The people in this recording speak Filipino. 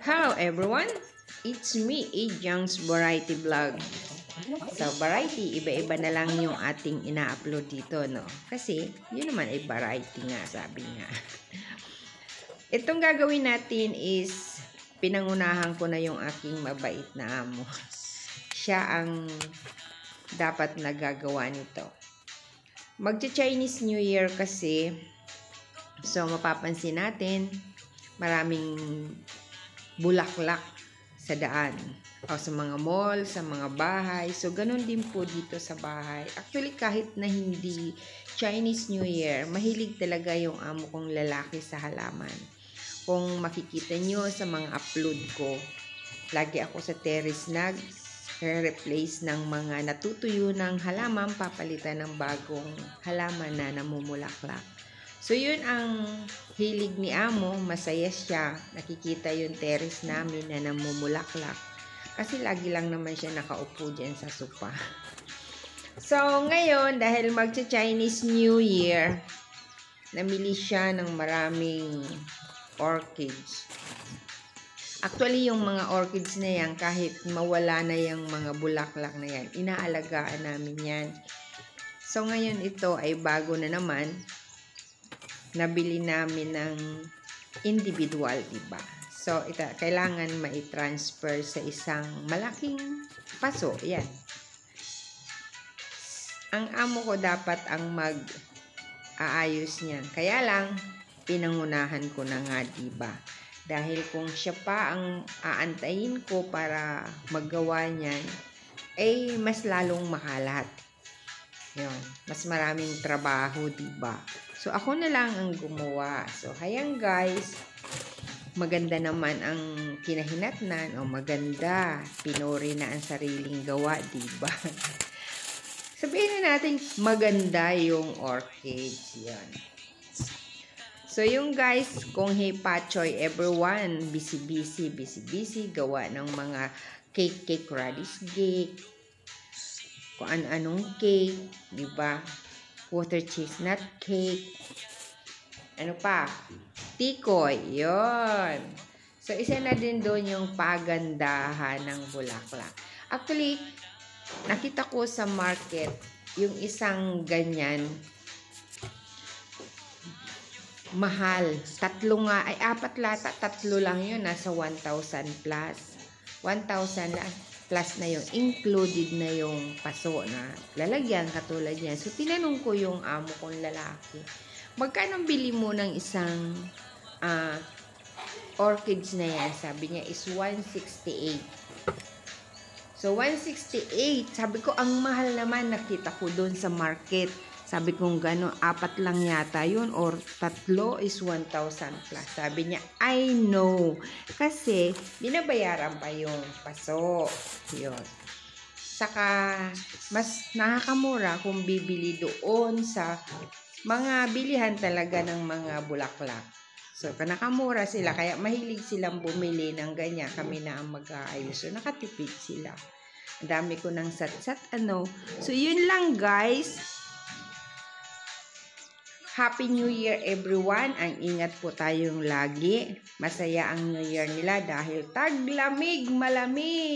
Hello everyone! It's me, Young's Variety Vlog. So, variety, iba-iba na lang yung ating ina-upload dito, no? Kasi, yun naman ay variety nga, sabi nga. Itong gagawin natin is, pinangunahan ko na yung aking mabait na amo. Siya ang dapat nagagawa nito. Magcha-Chinese New Year kasi, so mapapansin natin, maraming bulaklak sa daan o sa mga mall, sa mga bahay. So, ganun din po dito sa bahay. Actually, kahit na hindi Chinese New Year, mahilig talaga yung amo kong lalaki sa halaman. Kung makikita nyo sa mga upload ko, lagi ako sa terrace nag-replace ng mga natutuyo ng halaman, papalitan ng bagong halaman na namumulaklak. So, yun ang hilig ni amo. Masaya siya. Nakikita yung terrace namin na namumulaklak. Kasi lagi lang naman siya nakaupo dyan sa sopa. So, ngayon, dahil magcha-Chinese New Year, namili siya ng maraming orchids. Actually, yung mga orchids na yan, kahit mawala na yung mga bulaklak na yan, inaalagaan namin yan. So, ngayon ito ay bago na naman. Nabili namin ng individual, diba? So, kailangan mai-transfer sa isang malaking paso. Yan. Ang amo ko dapat ang mag-aayos niyan. Kaya lang, pinangunahan ko na nga, diba? Dahil kung siya pa ang aantayin ko para maggawa niyan, ay mas lalong makalat. Yun. Mas maraming trabaho, diba? So, ako na lang ang gumawa. So, hayang guys, maganda naman ang kinahinatnan. O, maganda. Pinuri na ang sariling gawa, diba? Sabihin na natin, maganda yung orchids. Yan. So, yung guys, kung hey pachoy, everyone, busy, gawa ng mga cake, radish cake, kung ano-anong cake, diba? Water chestnut cake. Ano pa? Tikoy. Yun. So, isa na din doon yung pagandahan ng bulaklak. Actually, nakita ko sa market, yung isang ganyan, mahal. Apat lata, tatlo lang yun. Nasa 1,000 plus. 1,000 lang. Plus na yung included na yung paso na lalagyan katulad niya. So, tinanong ko yung amo kong lalaki, magkano bili mo ng isang orchids na yan? Sabi niya is 168. So, 168. Sabi ko, ang mahal naman. Nakita ko doon sa market. Sabi ko, gano'n, 4 lang yata yun or 3 is 1,000 plus. Sabi niya, I know. Kasi, binabayaran pa yung paso. Yun. Saka, mas nakakamura kung bibili doon sa mga bilihan talaga ng mga bulaklak. So, nakamura sila. Kaya, mahilig silang bumili ng ganyan. Kami na ang mag-aayos. So, nakatipid sila. Ang dami ko ng sat-sat, ano. So, yun lang, guys. Happy New Year everyone. Ang ingat po tayong lagi. Masaya ang New Year nila dahil taglamig, malamig.